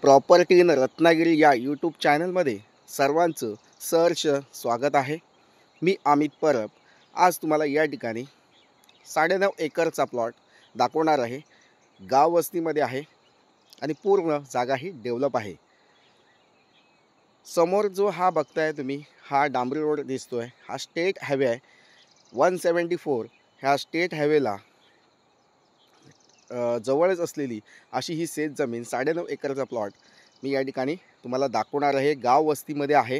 Property in Ratnagiri या YouTube चॅनलमध्ये सर्वांचं सहर्ष स्वागत आहे। मी अमित परब आज तुम्हाला या ठिकाणी 9.5 एकरचा प्लॉट दाखवणार आहे। गाव वस्तीमध्ये आहे आणि पूर्ण जागा ही डेव्हलप आहे। समोर जो हा बघताय तुम्ही, हा डांबरी रोड दिसतोय, हा स्टेट हायवे आहे 174। ह्या स्टेट हायवेला जवळच असलेली अशी ही शेत जमीन 9.5 एकरचा प्लॉट मी या ठिकाणी तुम्हाला दाखवणार आहे। गाव वस्तीमध्ये आहे।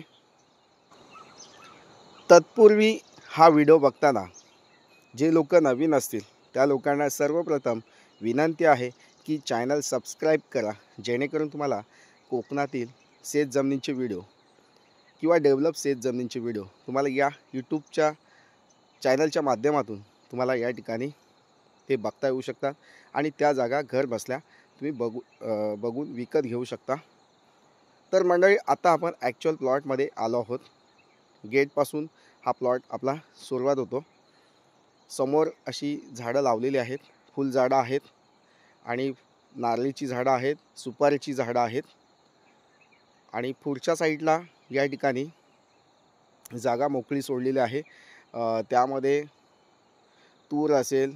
तत्पूर्वी हा व्हिडिओ बघताना जे लोक नवीन असतील त्या लोकांना सर्वप्रथम विनंती आहे की चॅनल सबस्क्राइब करा, जेणेकरून तुम्हाला कोकणातील शेत जमिनीचे व्हिडिओ किंवा डेव्हलप शेत जमिनीचे व्हिडिओ तुम्हाला या यूट्यूबच्या चॅनलच्या माध्यमातून तुम्हाला या ठिकाणी ते बघता येऊ शकतात आणि त्या जागा घर बसल्या तुम्ही बघून विकत घेऊ शकता। तर मंडळी, आता आपण ॲक्च्युअल प्लॉटमध्ये आलो आहोत। गेटपासून हा प्लॉट आपला सुरुवात होतो। समोर अशी झाडं लावलेली आहेत, फुलझाडं आहेत आणि नारळीची झाडं आहेत, सुपारीची झाडं आहेत आणि पुढच्या साईडला या ठिकाणी जागा मोकळी सोडलेली आहे। त्यामध्ये तूर असेल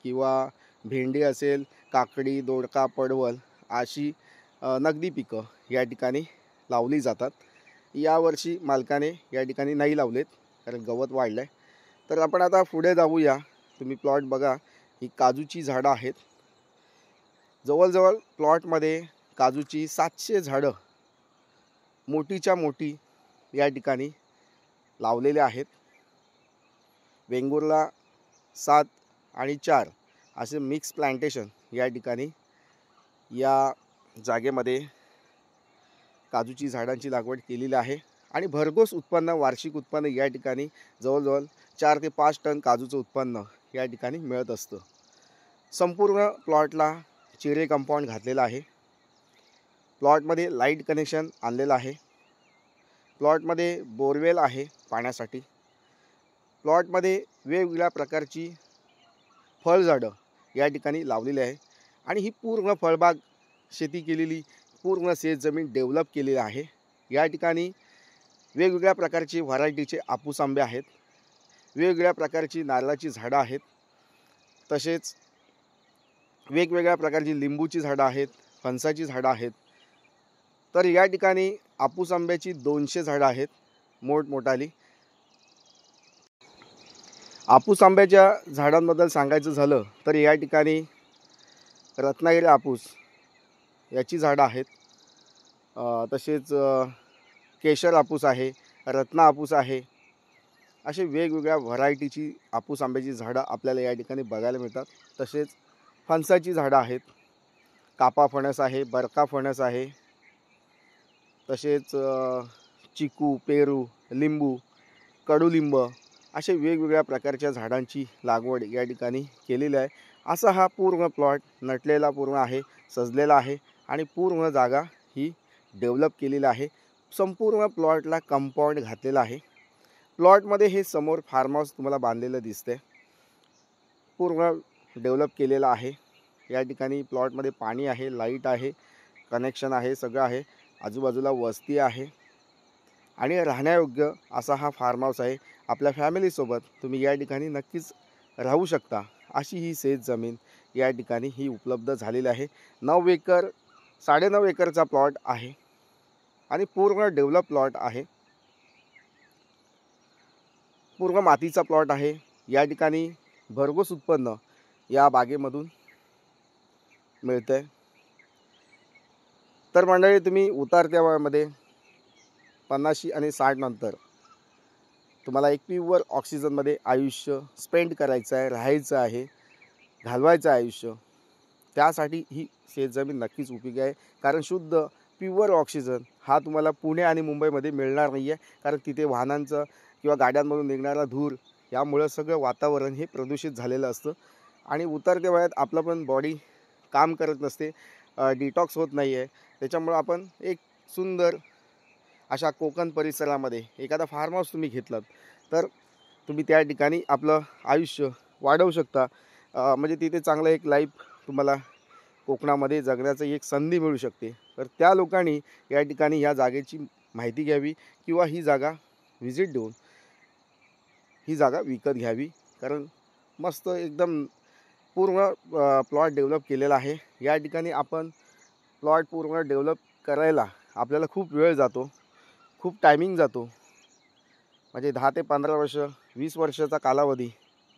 किंवा भेंडी असेल, काकडी, दोडका, पडवल अशी नगदी पिकं या ठिकाणी लावली जातात। यावर्षी मालकाने या ठिकाणी नाही लावलेत कारण गवत वाढलं आहे। तर आपण आता पुढे जाऊया। तुम्ही प्लॉट बघा, ही काजूची झाडं आहेत। जवळजवळ प्लॉटमध्ये काजूची 700 झाडं मोठीच्या मोठी या ठिकाणी लावलेले आहेत। वेंगुर्ला 7 आणि 4 असे मिक्स प्लांटेशन या ठिकाणी या जागेमध्ये काजूची झाडांची लागवड केलेली आहे आणि भरघोस उत्पन्न, वार्षिक उत्पन्न या ठिकाणी जवळजवळ 4 ते 5 टन काजूचं उत्पन्न या ठिकाणी मिळत असतं। संपूर्ण प्लॉटला चिरे कंपाऊंड घातलेलं आहे। प्लॉटमध्ये लाईट कनेक्शन आणलेलं आहे। प्लॉटमध्ये बोरवेल आहे पाण्यासाठी। प्लॉटमध्ये वेगवेगळ्या प्रकारची फळझाडं या ठिकाणी लावलेली आहे आणि ही पूर्ण फळबाग शेती केलेली पूर्ण शेत जमीन डेव्हलप केलेली आहे। या ठिकाणी वेगवेगळ्या प्रकारची व्हरायटीचे आपूस आंबे आहेत, वेगवेगळ्या प्रकारची नारळाची झाडं आहेत, तसेच वेगवेगळ्या प्रकारची लिंबूची झाडं आहेत, फणसाची झाडं आहेत। तर या ठिकाणी आपूस आंब्याची 200 झाडं आहेत मोठमोठाली। आपूस आंब्याच्या झाडांबद्दल सांगायचं झालं तर या ठिकाणी रत्नागिरी आपूस याची झाडं आहेत, तसेच केशर आपूस आहे, रत्ना आपूस आहे। असे वेगवेगळ्या व्हरायटीची आपूस आंब्याची झाडं आपल्याला या ठिकाणी बघायला मिळतात। तसेच फणसाची झाडं आहेत, कापा फणस आहे, बरका फणस आहे, तसेच चिकू, पेरू, लिंबू, कडुलिंब असे वेगवेगळ्या प्रकारच्या झाडांची लागवड या ठिकाणी केलेली आहे। असा हा पूर्ण प्लॉट नटलेला पूर्ण आहे, सजलेला आहे आणि पूर्ण जागा ही डेव्हलप केलेली आहे। संपूर्ण प्लॉटला कंपाऊंड घातलेलं आहे। प्लॉटमध्ये हे समोर फार्म हाऊस तुम्हाला बांधलेलं दिसते, पूर्ण डेव्हलप केलेलं आहे। या ठिकाणी प्लॉटमध्ये पाणी आहे, लाईट आहे, कनेक्शन आहे, सगळं आहे। आजूबाजूला वस्ती आहे आणि राहण्यायोग्य असा हा फार्म हाऊस आहे। आपल्या फॅमिलीसोबत तुम्ही या ठिकाणी नक्कीच राहू शकता अशी ही शेत जमीन या ठिकाणी ही उपलब्ध झालेली आहे। 9 एकर 9.5 एकरचा प्लॉट आहे आणि पूर्ण डेव्हलप प्लॉट आहे। पूर्ण मातीचा प्लॉट आहे। या ठिकाणी भरघोस उत्पन्न या बागेमधून मिळते। तर मंडळी, तुम्ही उतरत्या वयामध्ये 50 आणि 60 नंतर तुम्हाला एक प्युअर ऑक्सिजनमध्ये आयुष्य स्पेंड करायचं आहे, राहायचं आहे, घालवायचं आहे आयुष्य, त्यासाठी ही शेतजमीन नक्कीच उपयोगी आहे। कारण शुद्ध प्युअर ऑक्सिजन हा तुम्हाला पुणे आणि मुंबईमध्ये मिळणार नाही आहे, कारण तिथे वाहनांचं किंवा गाड्यांमधून निघणारा धूर यामुळे सगळं वातावरण हे प्रदूषित झालेलं असतं आणि उतरत्या वयात आपलं पण बॉडी काम करत नसते, डिटॉक्स होत नाही आहे। त्याच्यामुळे आपण एक सुंदर अशा कोकण परिसरामध्ये एखादा फार्म हाऊस तुम्ही घेतलात तर तुम्ही त्या ठिकाणी आपलं आयुष्य वाढवू शकता। म्हणजे तिथे चांगलं एक लाईफ तुम्हाला कोकणामध्ये जगण्याची एक संधी मिळू शकते। तर त्या लोकांनी या ठिकाणी ह्या जागेची माहिती घ्यावी किंवा ही जागा व्हिजिट देऊन ही जागा विकत घ्यावी. कारण मस्त एकदम पूर्ण प्लॉट डेव्हलप केलेला आहे. या ठिकाणी आपण प्लॉट पूर्ण डेव्हलप करायला आपल्याला खूप वेळ जातो, खूप टायमिंग जातो. म्हणजे 10 ते 15 वर्ष 20 वर्षाचा कालावधी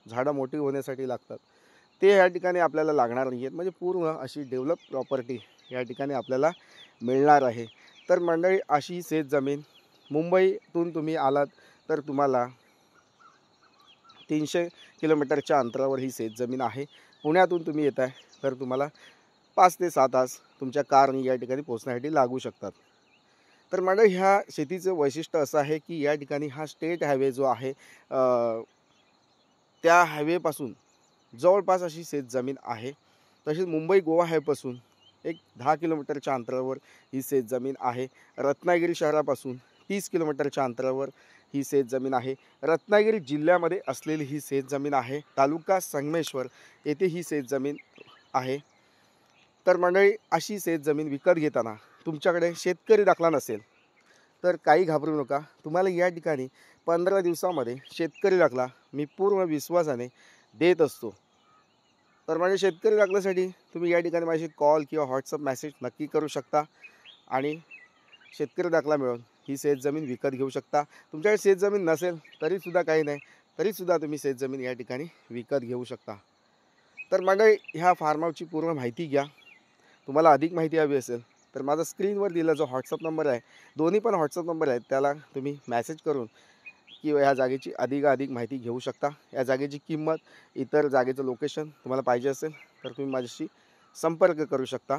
झाडं मोठी होण्यासाठी लागतात. ते या ठिकाणी आपल्याला लागणार नाही आहेत. म्हणजे पूर्ण अशी डेव्हलप प्रॉपर्टी या ठिकाणी आपल्याला मिळणार आहे. तर मंडळी, अशी शेतजमीन मुंबईतून तुम्ही आलात तर तुम्हाला 300 किलोमीटरच्या अंतरावर ही शेतजमीन आहे. पुण्यातून तुम्ही येत आहे तर तुम्हाला 5 ते 6 तास तुमच्या कारने या ठिकाणी पोहोचण्यासाठी लागू शकतात. तर मंडळी, ह्या शेतीचं वैशिष्ट्य असं आहे की या ठिकाणी हा स्टेट हायवे जो आहे त्या हायवेपासून जवळपास अशी शेतजमीन आहे. तसेच मुंबई गोवा हायवेपासून एक 10 किलोमीटरच्या अंतरावर ही शेतजमीन आहे. रत्नागिरी शहरापासून 30 किलोमीटरच्या अंतरावर ही शेतजमीन आहे. रत्नागिरी जिल्ह्यामध्ये असलेली ही शेतजमीन आहे. तालुका संगमेश्वर येथे ही शेतजमीन आहे. तर मंडळी, अशी शेतजमीन विकत घेताना तुमच्याकडे शेतकरी दाखला नसेल तर काही घाबरू नका. तुम्हाला या ठिकाणी 15 दिवसामध्ये शेतकरी दाखला मी पूर्ण विश्वासाने देत असतो. तर माझ्या शेतकरी दाखल्यासाठी तुम्ही या ठिकाणी माझी कॉल किंवा व्हॉट्सअप मेसेज नक्की करू शकता आणि शेतकरी दाखला मिळून ही शेतजमीन विकत घेऊ शकता. तुमच्याकडे शेतजमीन नसेल तरीसुद्धा काही नाही, तरीसुद्धा तुम्ही शेतजमीन या ठिकाणी विकत घेऊ शकता. तर मंडळी, ह्या फार्म हाऊसची पूर्ण माहिती घ्या. तुम्हाला अधिक माहिती हवी असेल तर माझा स्क्रीनवर दिलेला जो व्हॉट्सअप नंबर आहे, दोन्ही पण व्हॉट्सअप नंबर आहेत, त्याला तुम्ही मेसेज करून किंवा ह्या जागेची अधिक माहिती घेऊ शकता. या जागेची किंमत, इतर जागेचं लोकेशन तुम्हाला पाहिजे असेल तर तुम्ही माझ्याशी संपर्क करू शकता.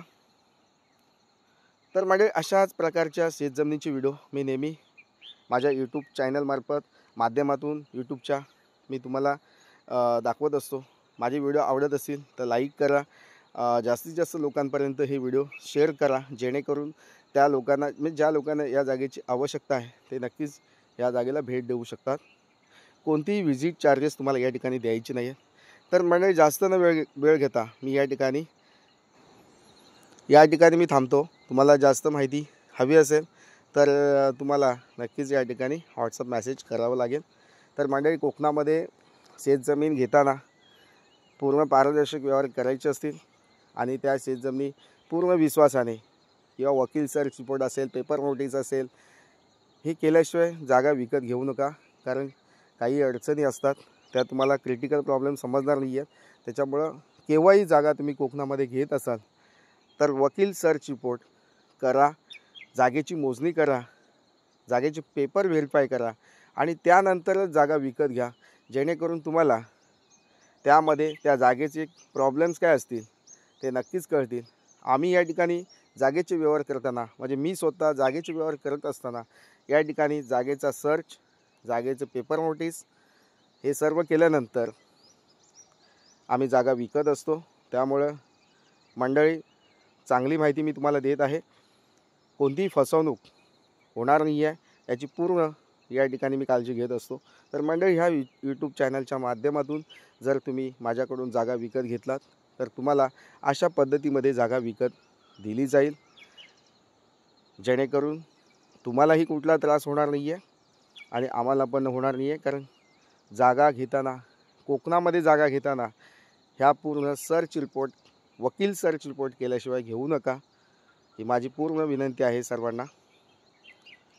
तर म्हणजे अशाच प्रकारच्या शेतजमिनीचे व्हिडिओ मी नेहमी माझ्या यूट्यूब चॅनलमार्फत माध्यमातून यूट्यूबच्या मी तुम्हाला दाखवत असतो. माझे व्हिडिओ आवडत असतील तर लाईक करा. जास्तीत जास्त लोकांपर्यंत हे व्हिडिओ शेअर करा, जेणेकरून त्या लोकांना, म्हणजे ज्या लोकांना या जागेची आवश्यकता आहे ते नक्कीच या जागेला भेट देऊ शकतात. कोणतीही व्हिजिट चार्जेस तुम्हाला या ठिकाणी द्यायची नाही आहे. तर म्हणजे जास्त न वेळ घेता मी या ठिकाणी मी थांबतो. तुम्हाला जास्त माहिती हवी असेल तर तुम्हाला नक्कीच या ठिकाणी व्हॉट्सअप मेसेज करावं लागेल. तर मंडळी, कोकणामध्ये शेतजमीन घेताना पूर्ण पारदर्शक व्यवहार करायचे असतील आणि त्या शेतजमिनी पूर्ण विश्वासाने किंवा वकील सर्च रिपोर्ट असेल, पेपर नोटीस असेल, हे केल्याशिवाय जागा विकत घेऊ नका. कारण काही अडचणी असतात, त्या तुम्हाला क्रिटिकल प्रॉब्लेम समजणार नाही आहेत. त्याच्यामुळं केव्हाही जागा तुम्ही कोकणामध्ये घेत असाल तर वकील सर्च रिपोर्ट करा, जागेची मोजणी करा, जागेचे पेपर व्हेरीफाय करा आणि त्यानंतरच जागा विकत घ्या. जेणेकरून तुम्हाला त्यामध्ये त्या जागेचे प्रॉब्लेम्स काय असतील ते नक्कीच कळतील. आम्ही या ठिकाणी जागेचे व्यवहार करताना, म्हणजे मी स्वतः जागेचे व्यवहार करत असताना या ठिकाणी जागेचा सर्च, जागेचं पेपर नोटीस हे सर्व केल्यानंतर आम्ही जागा विकत असतो. त्यामुळं मंडळी, चांगली माहिती मी तुम्हाला देत आहे. कोणतीही फसवणूक होणार नाही आहे याची पूर्ण या ठिकाणी मी काळजी घेत असतो. तर मंडळी, ह्या यूट्यूब चॅनलच्या माध्यमातून जर तुम्ही माझ्याकडून जागा विकत घेतलात तर तुम्हाला अशा पद्धतीमध्ये जागा विकत दिली जाईल, जेणेकरून तुम्हालाही कुठला त्रास होणार नाही आहे आणि आम्हाला पण होणार नाही आहे. कारण जागा घेताना, कोकणामध्ये जागा घेताना ह्या पूर्ण सर्च रिपोर्ट, वकील सर्च रिपोर्ट केल्याशिवाय घेऊ नका, ही माझी पूर्ण विनंती आहे सर्वांना.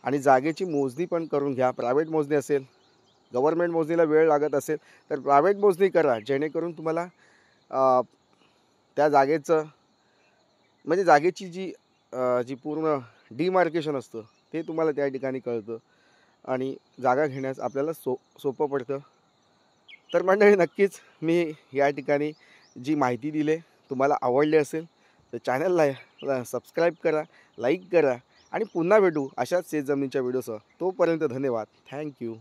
आणि जागेची मोजणी पण करून घ्या. प्रायव्हेट मोजणी असेल, गव्हर्मेंट मोजणीला वेळ लागत असेल तर प्रायव्हेट मोजणी करा, जेणेकरून तुम्हाला त्या जागेचं, म्हणजे जागेची जी पूर्ण डिमार्केशन असतं ते तुम्हाला त्या ठिकाणी कळतं आणि जागा घेण्यास आपल्याला सोपं पडतं. तर मंडळी, नक्कीच मी या ठिकाणी जी माहिती दिली तुम्हाला आवडली असेल तर चॅनलला सबस्क्राईब करा, लाईक करा आणि पुन्हा भेटू अशाच शेतजमिनीच्या व्हिडिओसह. तोपर्यंत धन्यवाद. थँक्यू.